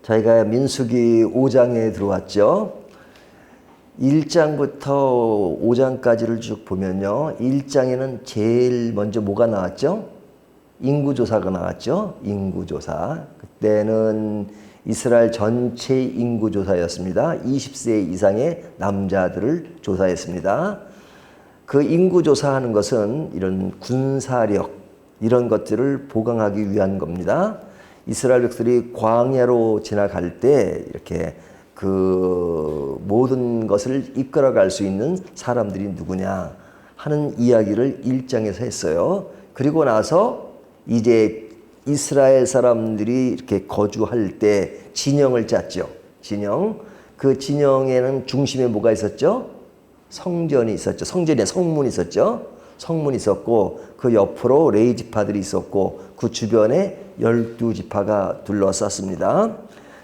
저희가 민수기 5장에 들어왔죠. 1장부터 5장까지를 쭉 보면요. 1장에는 제일 먼저 뭐가 나왔죠? 인구조사가 나왔죠. 인구조사. 그때는 이스라엘 전체 인구조사였습니다. 20세 이상의 남자들을 조사했습니다. 그 인구조사하는 것은 이런 군사력, 이런 것들을 보강하기 위한 겁니다. 이스라엘 백성들이 광야로 지나갈 때 이렇게 그 모든 것을 이끌어갈 수 있는 사람들이 누구냐 하는 이야기를 1장에서 했어요. 그리고 나서 이제 이스라엘 사람들이 이렇게 거주할 때 진영을 짰죠. 진영. 그 진영에는 중심에 뭐가 있었죠? 성전이 있었죠. 성전에 성문이 있었죠. 성문이 있었고 그 옆으로 레위지파들이 있었고 그 주변에 12지파가 둘러쌌습니다.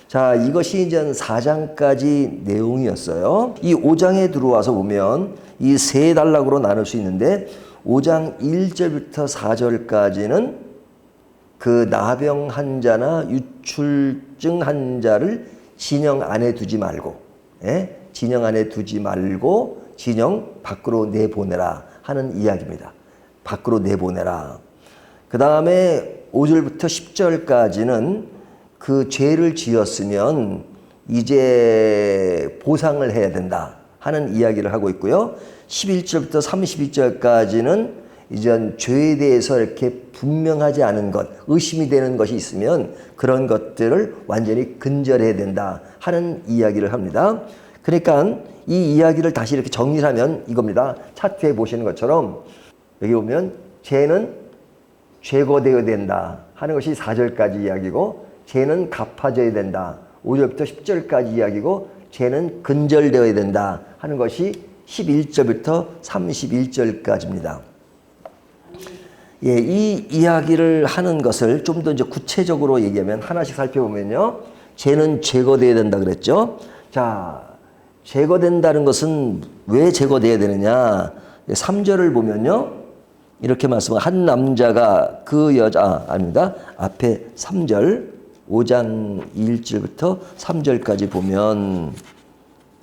자, 이것이 이제 4장까지 내용이었어요. 이 5장에 들어와서 보면 이 세 단락으로 나눌 수 있는데 5장 1절부터 4절까지는 그 나병 환자나 유출증 환자를 진영 안에 두지 말고, 진영 안에 두지 말고 진영 밖으로 내보내라 하는 이야기입니다. 밖으로 내보내라. 그 다음에 5절부터 10절까지는 그 죄를 지었으면 이제 보상을 해야 된다 하는 이야기를 하고 있고요. 11절부터 32절까지는 이제 죄에 대해서 이렇게 분명하지 않은 것, 의심이 되는 것이 있으면 그런 것들을 완전히 근절해야 된다 하는 이야기를 합니다. 그러니까 이 이야기를 다시 이렇게 정리를 하면 이겁니다. 차트에 보시는 것처럼 여기 보면 죄는 제거되어야 된다 하는 것이 4절까지 이야기고 죄는 갚아져야 된다. 5절부터 10절까지 이야기고 죄는 근절되어야 된다 하는 것이 11절부터 31절까지입니다. 예, 이 이야기를 하는 것을 좀 더 이제 구체적으로 얘기하면 하나씩 살펴보면요. 죄는 제거되어야 된다 그랬죠. 자, 제거된다는 것은 왜 제거되어야 되느냐. 3절을 보면요. 이렇게 말씀하고 한 남자가 그 여자, 아닙니다. 앞에 3절, 5장 1절부터 3절까지 보면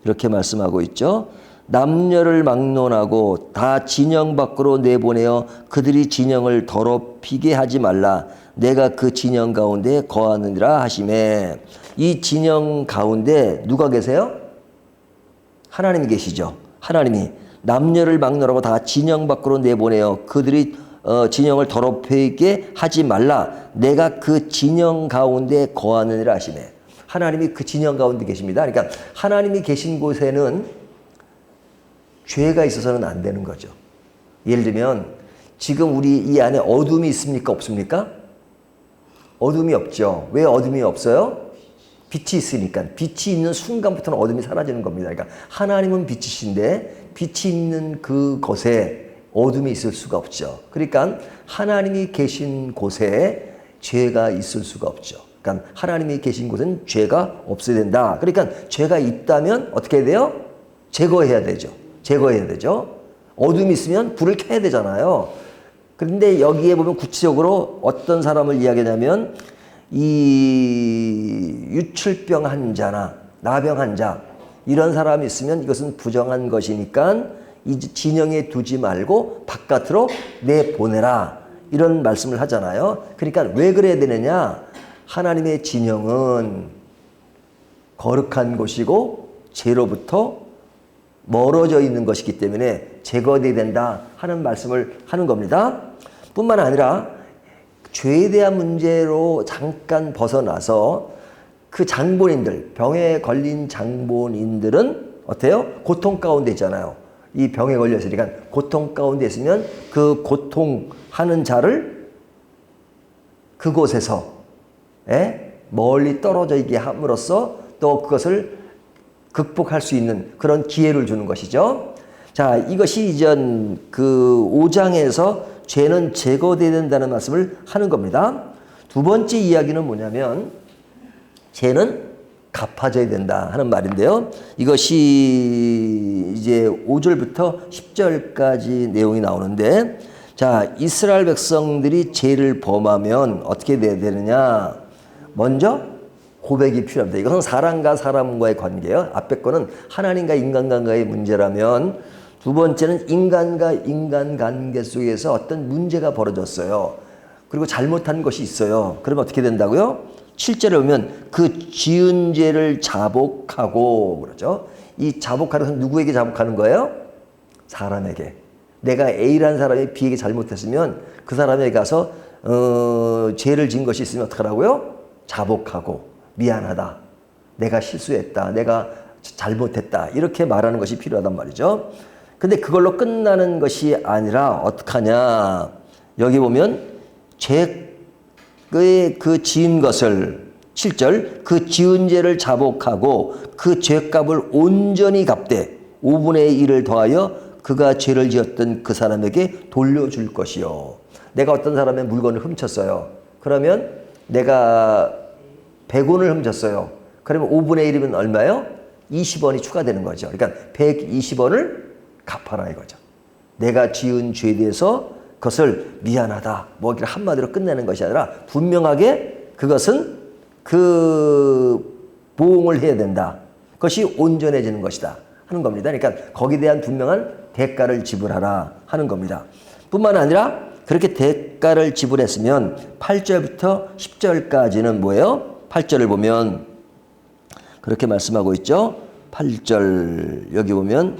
이렇게 말씀하고 있죠. 남녀를 막론하고 다 진영 밖으로 내보내어 그들이 진영을 더럽히게 하지 말라. 내가 그 진영 가운데 거하느니라 하시매. 이 진영 가운데 누가 계세요? 하나님이 계시죠. 하나님이 남녀를 막론하고 다 진영 밖으로 내보내어 그들이 진영을 더럽히게 하지 말라. 내가 그 진영 가운데 거하느니라 하시매. 하나님이 그 진영 가운데 계십니다. 그러니까 하나님이 계신 곳에는 죄가 있어서는 안 되는 거죠. 예를 들면 지금 우리 이 안에 어둠이 있습니까? 없습니까? 어둠이 없죠. 왜 어둠이 없어요? 빛이 있으니까. 빛이 있는 순간부터는 어둠이 사라지는 겁니다. 그러니까 하나님은 빛이신데 빛이 있는 그곳에 어둠이 있을 수가 없죠. 그러니까 하나님이 계신 곳에 죄가 있을 수가 없죠. 그러니까 하나님이 계신 곳은 죄가 없어야 된다. 그러니까 죄가 있다면 어떻게 해야 돼요? 제거해야 되죠. 제거해야 되죠. 어둠이 있으면 불을 켜야 되잖아요. 그런데 여기에 보면 구체적으로 어떤 사람을 이야기하냐면 이 유출병 환자나 나병 환자 이런 사람이 있으면 이것은 부정한 것이니까 이 진영에 두지 말고 바깥으로 내보내라 이런 말씀을 하잖아요. 그러니까 왜 그래야 되느냐? 하나님의 진영은 거룩한 곳이고 죄로부터 멀어져 있는 것이기 때문에 제거되어야 된다 하는 말씀을 하는 겁니다. 뿐만 아니라 죄에 대한 문제로 잠깐 벗어나서 그 장본인들, 병에 걸린 장본인들은 어때요? 고통 가운데 있잖아요. 이 병에 걸렸으니까 고통 가운데 있으면 그 고통하는 자를 그곳에서 멀리 떨어져 있게 함으로써 또 그것을 극복할 수 있는 그런 기회를 주는 것이죠. 자, 이것이 이전 그 5장에서 죄는 제거되어야 된다는 말씀을 하는 겁니다. 두 번째 이야기는 뭐냐면 죄는 갚아져야 된다 하는 말인데요. 이것이 이제 5절부터 10절까지 내용이 나오는데 자, 이스라엘 백성들이 죄를 범하면 어떻게 돼야 되느냐? 먼저 고백이 필요합니다. 이것은 사람과 사람과의 관계예요. 앞에 거는 하나님과 인간과의 문제라면, 두 번째는 인간과 인간 관계 속에서 어떤 문제가 벌어졌어요. 그리고 잘못한 것이 있어요. 그러면 어떻게 된다고요? 7절에 보면 그 지은 죄를 자복하고 그러죠. 이 자복하는 것은 누구에게 자복하는 거예요? 사람에게. 내가 A라는 사람이 B에게 잘못했으면 그 사람에게 가서 죄를 지은 것이 있으면 어떡하라고요? 자복하고 미안하다. 내가 실수했다. 내가 잘못했다. 이렇게 말하는 것이 필요하단 말이죠. 근데 그걸로 끝나는 것이 아니라 어떡하냐. 여기 보면 죄의 그 지은 것을 7절 그 지은 죄를 자복하고 그 죄값을 온전히 갚되 5분의 1을 더하여 그가 죄를 지었던 그 사람에게 돌려줄 것이요. 내가 어떤 사람의 물건을 훔쳤어요. 그러면 내가 100원을 훔쳤어요. 그러면 5분의 1이면 얼마요? 20원이 추가되는 거죠. 그러니까 120원을 갚아라 이거죠. 내가 지은 죄에 대해서 그것을 미안하다. 뭐 한마디로 끝내는 것이 아니라 분명하게 그것은 그 보응을 해야 된다. 그것이 온전해지는 것이다 하는 겁니다. 그러니까 거기에 대한 분명한 대가를 지불하라 하는 겁니다. 뿐만 아니라 그렇게 대가를 지불했으면 8절부터 10절까지는 뭐예요? 8절을 보면 그렇게 말씀하고 있죠. 8절 여기 보면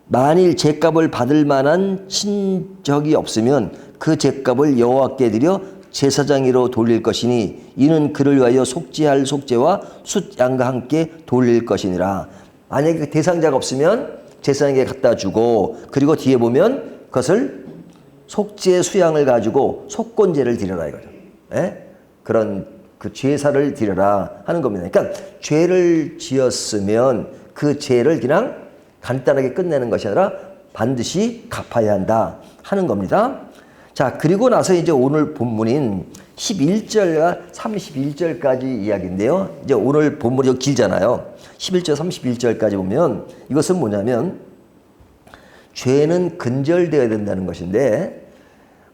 만일 죄값을 받을 만한 친적이 없으면 그 죄값을 여호와께 드려 제사장으로 돌릴 것이니 이는 그를 위하여 속죄할 속죄와 숫양과 함께 돌릴 것이니라. 만약에 그 대상자가 없으면 제사장에게 갖다 주고 그리고 뒤에 보면 그것을 속죄 수양을 가지고 속건제를 드려라 이거죠. 예? 그런 그 제사를 드려라 하는 겁니다. 그러니까 죄를 지었으면 그 죄를 그냥 간단하게 끝내는 것이 아니라 반드시 갚아야 한다 하는 겁니다. 자, 그리고 나서 이제 오늘 본문인 11절과 31절까지 이야기인데요. 이제 오늘 본문이 길잖아요. 11절, 31절까지 보면 이것은 뭐냐면 죄는 근절되어야 된다는 것인데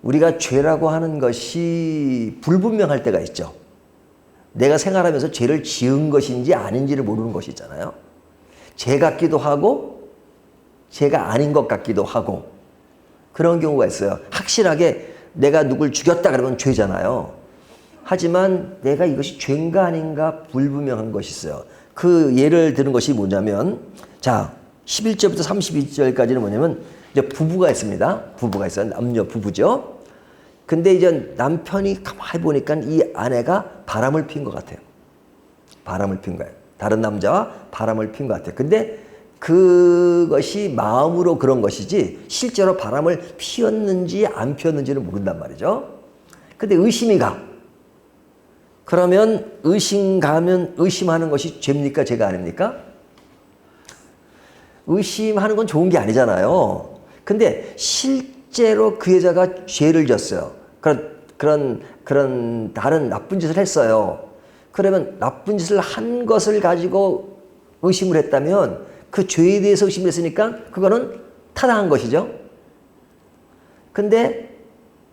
우리가 죄라고 하는 것이 불분명할 때가 있죠. 내가 생활하면서 죄를 지은 것인지 아닌지를 모르는 것이 있잖아요. 죄 같기도 하고 죄가 아닌 것 같기도 하고 그런 경우가 있어요. 확실하게 내가 누굴 죽였다 그러면 죄잖아요. 하지만 내가 이것이 죄인가 아닌가 불분명한 것이 있어요. 그 예를 드는 것이 뭐냐면 자 11절부터 32절까지는 뭐냐면 이제 부부가 있습니다. 부부가 있어요. 남녀 부부죠. 근데 이제 남편이 가만히 보니까 이 아내가 바람을 핀 것 같아요. 바람을 핀 거예요. 다른 남자와 바람을 핀 것 같아요. 근데 그것이 마음으로 그런 것이지 실제로 바람을 피웠는지 안 피웠는지는 모른단 말이죠. 근데 의심이 가. 그러면 의심 가면 의심하는 것이 죄입니까? 죄가 아닙니까? 의심하는 건 좋은 게 아니잖아요. 근데 실제로 그 여자가 죄를 졌어요. 그런 다른 나쁜 짓을 했어요. 그러면 나쁜 짓을 한 것을 가지고 의심을 했다면 그 죄에 대해서 의심을 했으니까 그거는 타당한 것이죠. 근데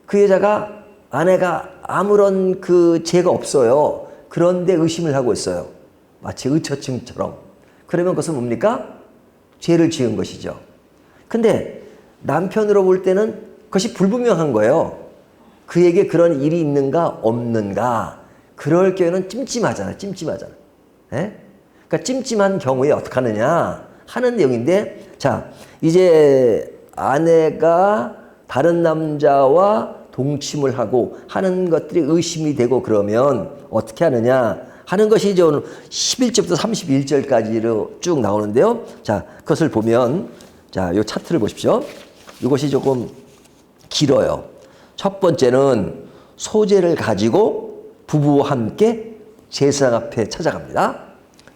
그 여자가 아내가 아무런 그 죄가 없어요. 그런데 의심을 하고 있어요. 마치 의처증처럼. 그러면 그것은 뭡니까? 죄를 지은 것이죠. 근데 남편으로 볼 때는 그것이 불분명한 거예요. 그에게 그런 일이 있는가 없는가. 그럴 경우에는 찜찜하잖아요. 찜찜하잖아요. 예? 그러니까 찜찜한 경우에 어떻게 하느냐 하는 내용인데 자 이제 아내가 다른 남자와 동침을 하고 하는 것들이 의심이 되고 그러면 어떻게 하느냐 하는 것이 이제 오늘 11절부터 31절까지로 쭉 나오는데요. 자, 그것을 보면 자, 이 차트를 보십시오. 이것이 조금 길어요. 첫 번째는 소재를 가지고 부부와 함께 제사장 앞에 찾아갑니다.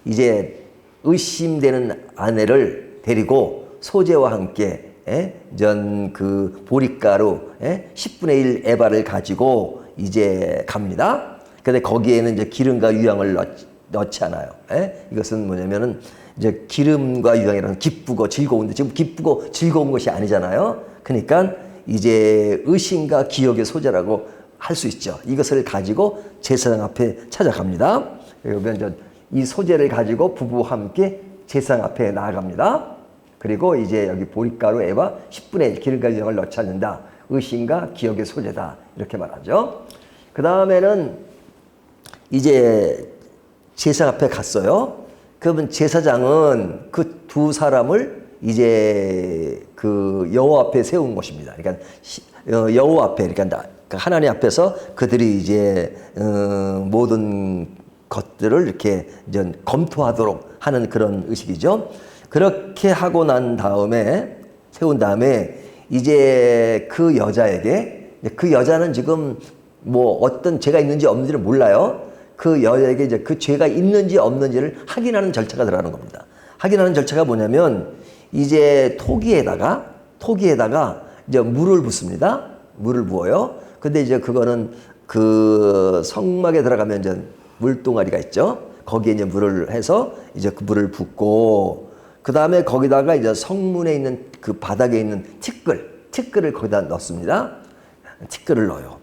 이제 의심되는 아내를 데리고 소재와 함께 전 그 보리가루 10분의 1 에바를 가지고 이제 갑니다. 근데 거기에는 이제 기름과 유향을 넣지 않아요. 이것은 뭐냐면은 이제 기름과 유향이라는 기쁘고 즐거운데 지금 기쁘고 즐거운 것이 아니잖아요. 그러니까 이제 의심과 기억의 소재라고 할 수 있죠. 이것을 가지고 제사장 앞에 찾아갑니다. 그러면 이 소재를 가지고 부부와 함께 제사장 앞에 나아갑니다. 그리고 이제 여기 보리가루에와 10분의 1 기름과 양을 넣지 않는다. 의심과 기억의 소재다. 이렇게 말하죠. 그 다음에는 이제 제사장 앞에 갔어요. 그러면 제사장은 그 두 사람을 이제 그 여호와 앞에 세운 것입니다. 그러니까 여호와 앞에, 그러니까 하나님 앞에서 그들이 이제 모든 것들을 이렇게 이제 검토하도록 하는 그런 의식이죠. 그렇게 하고 난 다음에 세운 다음에 이제 그 여자에게, 그 여자는 지금 뭐 어떤 죄가 있는지 없는지를 몰라요. 그 여자에게 이제 그 죄가 있는지 없는지를 확인하는 절차가 들어가는 겁니다. 확인하는 절차가 뭐냐면 이제 토기에다가 이제 물을 붓습니다. 물을 부어요. 근데 이제 그거는 그 성막에 들어가면 이제 물동아리가 있죠. 거기에 이제 물을 해서 이제 그 물을 붓고, 그 다음에 거기다가 이제 성문에 있는 그 바닥에 있는 티끌을 거기다 넣습니다. 티끌을 넣어요.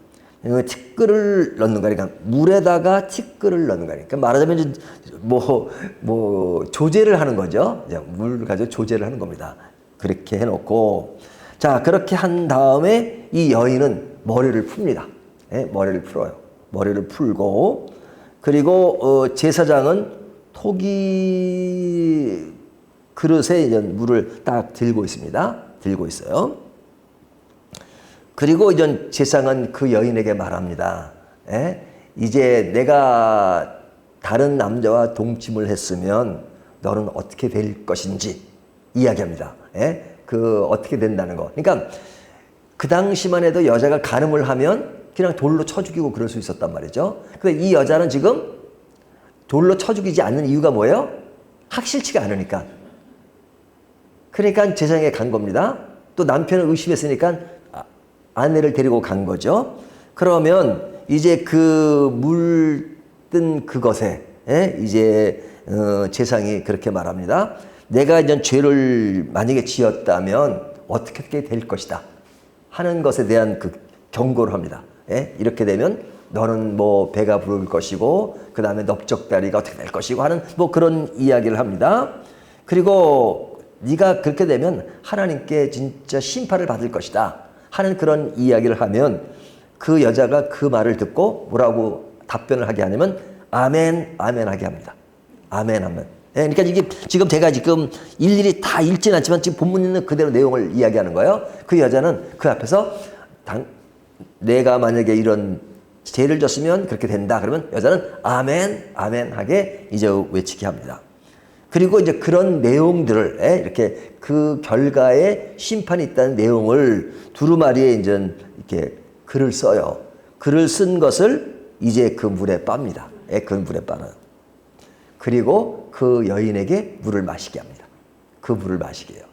티끌을 넣는 거니까, 그러니까 물에다가 티끌을 넣는 거니까, 그러니까 말하자면 뭐 조제를 하는 거죠. 물 가지고 조제를 하는 겁니다. 그렇게 해놓고, 자, 그렇게 한 다음에 이 여인은 머리를 풉니다. 예, 머리를 풀어요. 머리를 풀고, 그리고 제사장은 토기 그릇에 이제 물을 딱 들고 있습니다. 들고 있어요. 그리고 이제 제사장은 그 여인에게 말합니다. 예? 이제 내가 다른 남자와 동침을 했으면 너는 어떻게 될 것인지 이야기합니다. 예? 그 어떻게 된다는 거. 그러니까 그 당시만 해도 여자가 간음을 하면 그냥 돌로 쳐 죽이고 그럴 수 있었단 말이죠. 근데 이 여자는 지금 돌로 쳐 죽이지 않는 이유가 뭐예요? 확실치가 않으니까. 그러니까 제사장에 간 겁니다. 또 남편을 의심했으니까 아내를 데리고 간 거죠. 그러면 이제 그 물든 그것에 이제 제사장이 그렇게 말합니다. 내가 이제 죄를 만약에 지었다면 어떻게 될 것이다 하는 것에 대한 그 경고를 합니다. 이렇게 되면 너는 뭐 배가 부를 것이고 그 다음에 넓적다리가 어떻게 될 것이고 하는 뭐 그런 이야기를 합니다. 그리고 네가 그렇게 되면 하나님께 진짜 심판을 받을 것이다 하는 그런 이야기를 하면 그 여자가 그 말을 듣고 뭐라고 답변을 하게 하냐면 아멘, 아멘 하게 합니다. 아멘 하면. 그러니까 이게 지금 제가 지금 일일이 다 읽지는 않지만 지금 본문 있는 그대로 내용을 이야기하는 거예요. 그 여자는 그 앞에서 내가 만약에 이런 죄를 졌으면 그렇게 된다. 그러면 여자는 아멘, 아멘 하게 이제 외치게 합니다. 그리고 이제 그런 내용들을 이렇게 그 결과에 심판이 있다는 내용을 두루마리에 이제 이렇게 글을 써요. 글을 쓴 것을 이제 그 물에 빱니다. 그 물에 빠는. 그리고 그 여인에게 물을 마시게 합니다. 그 물을 마시게 해요.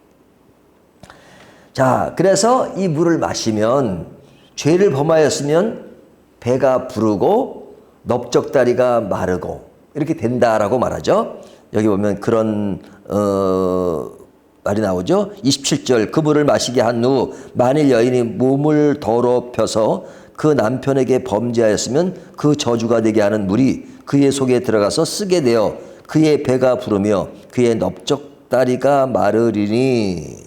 자, 그래서 이 물을 마시면 죄를 범하였으면 배가 부르고 넓적다리가 마르고 이렇게 된다라고 말하죠. 여기 보면 그런 말이 나오죠. 27절 그 물을 마시게 한 후 만일 여인이 몸을 더럽혀서 그 남편에게 범죄하였으면 그 저주가 되게 하는 물이 그의 속에 들어가서 쓰게 되어 그의 배가 부르며 그의 넓적다리가 마르리니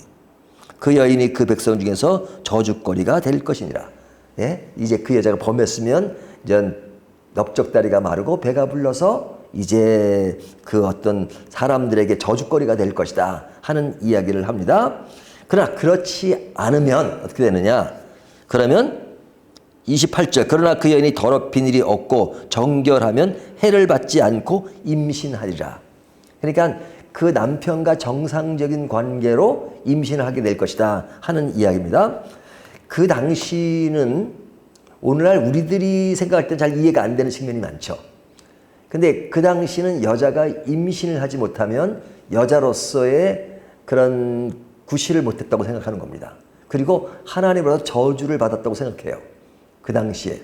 그 여인이 그 백성 중에서 저주거리가 될 것이니라. 이제 그 여자가 범했으면 이제 넓적다리가 마르고 배가 불러서 이제 그 어떤 사람들에게 저주거리가 될 것이다 하는 이야기를 합니다. 그러나 그렇지 않으면 어떻게 되느냐? 그러면 28절 그러나 그 여인이 더럽힌 일이 없고 정결하면 해를 받지 않고 임신하리라. 그러니까 그 남편과 정상적인 관계로 임신을 하게 될 것이다 하는 이야기입니다. 그 당시는 오늘날 우리들이 생각할 때 잘 이해가 안 되는 측면이 많죠. 근데 그 당시는 여자가 임신을 하지 못하면 여자로서의 그런 구실을 못했다고 생각하는 겁니다. 그리고 하나님으로부터 저주를 받았다고 생각해요. 그 당시에.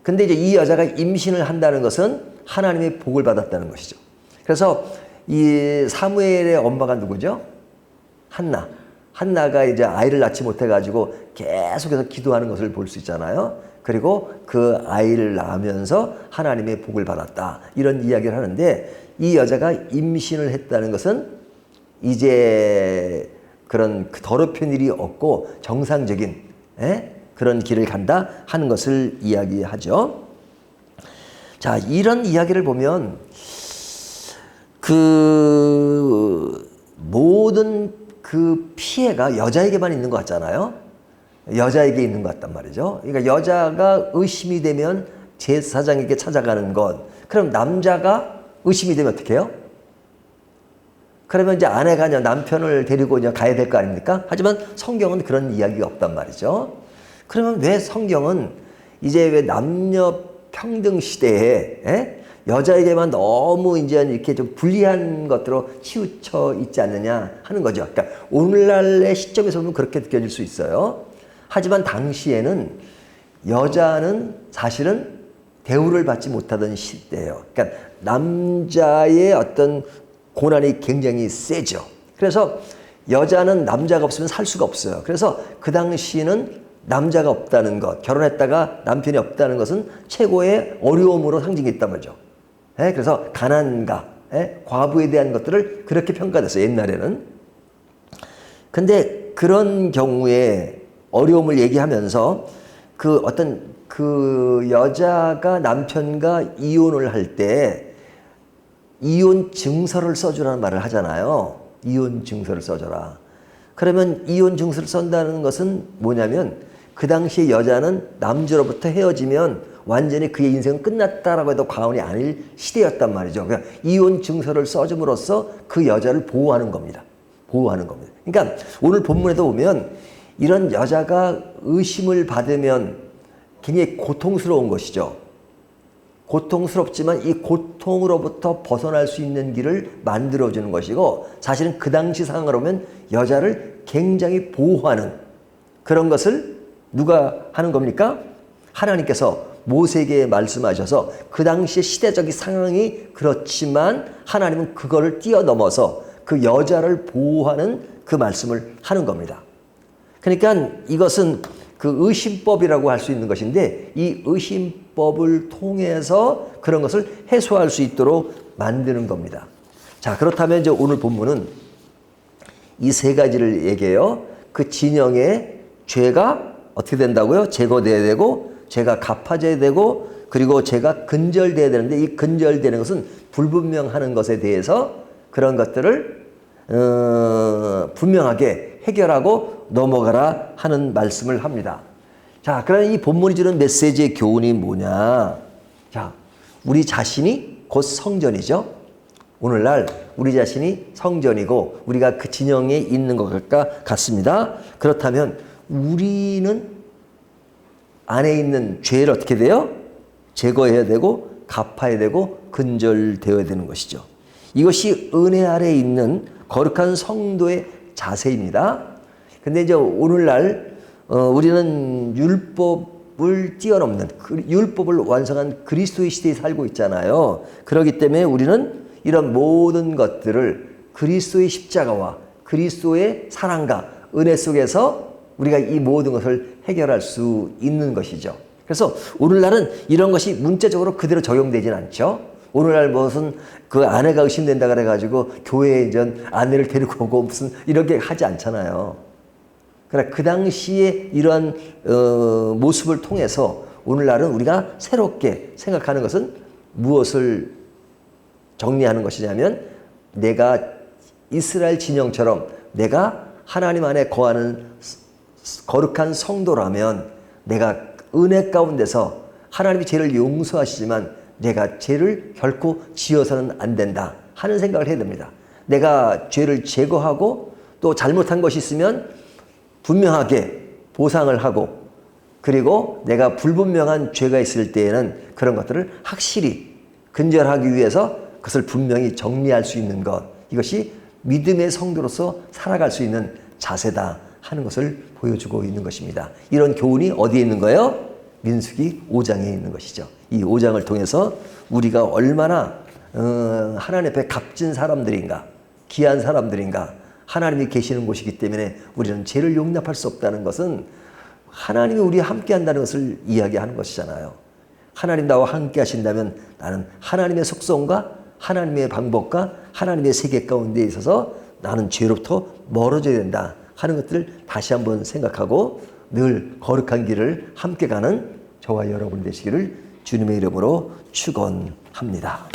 근데 이제 이 여자가 임신을 한다는 것은 하나님의 복을 받았다는 것이죠. 그래서 이 사무엘의 엄마가 누구죠? 한나. 한나가 이제 아이를 낳지 못해가지고 계속해서 기도하는 것을 볼 수 있잖아요. 그리고 그 아이를 낳으면서 하나님의 복을 받았다. 이런 이야기를 하는데 이 여자가 임신을 했다는 것은 이제 그런 더럽힌 일이 없고 정상적인 그런 길을 간다 하는 것을 이야기하죠. 자, 이런 이야기를 보면 그 모든 그 피해가 여자에게만 있는 것 같잖아요. 여자에게 있는 것 같단 말이죠. 그러니까 여자가 의심이 되면 제사장에게 찾아가는 것. 그럼 남자가 의심이 되면 어떻게 해요? 그러면 이제 아내가 남편을 데리고 가야 될 거 아닙니까? 하지만 성경은 그런 이야기가 없단 말이죠. 그러면 왜 성경은 이제 왜 남녀 평등 시대에 여자에게만 너무 이제 이렇게 좀 불리한 것들로 치우쳐 있지 않느냐 하는 거죠. 그러니까 오늘날의 시점에서 보면 그렇게 느껴질 수 있어요. 하지만 당시에는 여자는 사실은 대우를 받지 못하던 시대예요. 그러니까 남자의 어떤 고난이 굉장히 세죠. 그래서 여자는 남자가 없으면 살 수가 없어요. 그래서 그 당시에는 남자가 없다는 것, 결혼했다가 남편이 없다는 것은 최고의 어려움으로 상징했단 말이죠. 그래서 가난과 과부에 대한 것들을 그렇게 평가됐어요. 옛날에는. 근데 그런 경우에 어려움을 얘기하면서 그 어떤 그 여자가 남편과 이혼을 할 때 이혼 증서를 써주라는 말을 하잖아요. 이혼 증서를 써줘라. 그러면 이혼 증서를 쓴다는 것은 뭐냐면 그 당시에 여자는 남자로부터 헤어지면 완전히 그의 인생은 끝났다라고 해도 과언이 아닐 시대였단 말이죠. 그러니까 이혼 증서를 써줌으로써 그 여자를 보호하는 겁니다. 보호하는 겁니다. 그러니까 오늘 본문에도 보면 이런 여자가 의심을 받으면 굉장히 고통스러운 것이죠. 고통스럽지만 이 고통으로부터 벗어날 수 있는 길을 만들어주는 것이고 사실은 그 당시 상황으로 보면 여자를 굉장히 보호하는 그런 것을 누가 하는 겁니까? 하나님께서 모세에게 말씀하셔서 그 당시의 시대적인 상황이 그렇지만 하나님은 그거를 뛰어넘어서 그 여자를 보호하는 그 말씀을 하는 겁니다. 그러니까 이것은 그 의심법이라고 할 수 있는 것인데 이 의심법을 통해서 그런 것을 해소할 수 있도록 만드는 겁니다. 자, 그렇다면 이제 오늘 본문은 이 세 가지를 얘기해요. 그 진영의 죄가 어떻게 된다고요? 제거돼야 되고 죄가 갚아져야 되고 그리고 죄가 근절돼야 되는데 이 근절되는 것은 불분명하는 것에 대해서 그런 것들을 분명하게 해결하고 넘어가라 하는 말씀을 합니다. 자, 그럼 이 본문이 주는 메시지의 교훈이 뭐냐? 자, 우리 자신이 곧 성전이죠. 오늘날 우리 자신이 성전이고 우리가 그 진영에 있는 것과 같습니다. 그렇다면 우리는 안에 있는 죄를 어떻게 돼요? 제거해야 되고 갚아야 되고 근절되어야 되는 것이죠. 이것이 은혜 아래에 있는 거룩한 성도의 자세입니다. 근데 이제 오늘날 우리는 율법을 뛰어넘는 율법을 완성한 그리스도의 시대에 살고 있잖아요. 그렇기 때문에 우리는 이런 모든 것들을 그리스도의 십자가와 그리스도의 사랑과 은혜 속에서 우리가 이 모든 것을 해결할 수 있는 것이죠. 그래서 오늘날은 이런 것이 문자적으로 그대로 적용되진 않죠. 오늘날 무슨 그 아내가 의심된다 그래가지고 교회에 이제 아내를 데리고 오고 무슨 이렇게 하지 않잖아요. 그러나 그 당시에 이러한 모습을 통해서 오늘날은 우리가 새롭게 생각하는 것은 무엇을 정리하는 것이냐면 내가 이스라엘 진영처럼 내가 하나님 안에 거하는 거룩한 성도라면 내가 은혜 가운데서 하나님이 죄를 용서하시지만 내가 죄를 결코 지어서는 안 된다 하는 생각을 해야 됩니다. 내가 죄를 제거하고 또 잘못한 것이 있으면 분명하게 보상을 하고 그리고 내가 불분명한 죄가 있을 때에는 그런 것들을 확실히 근절하기 위해서 그것을 분명히 정리할 수 있는 것, 이것이 믿음의 성도로서 살아갈 수 있는 자세다 하는 것을 보여주고 있는 것입니다. 이런 교훈이 어디에 있는 거예요? 민수기 5장에 있는 것이죠. 이 5장을 통해서 우리가 얼마나 하나님 앞에 값진 사람들인가, 귀한 사람들인가, 하나님이 계시는 곳이기 때문에 우리는 죄를 용납할 수 없다는 것은 하나님이 우리와 함께 한다는 것을 이야기하는 것이잖아요. 하나님 나와 함께 하신다면 나는 하나님의 속성과 하나님의 방법과 하나님의 세계 가운데 있어서 나는 죄로부터 멀어져야 된다 하는 것들을 다시 한번 생각하고 늘 거룩한 길을 함께 가는 저와 여러분 되시기를 주님의 이름으로 축원합니다.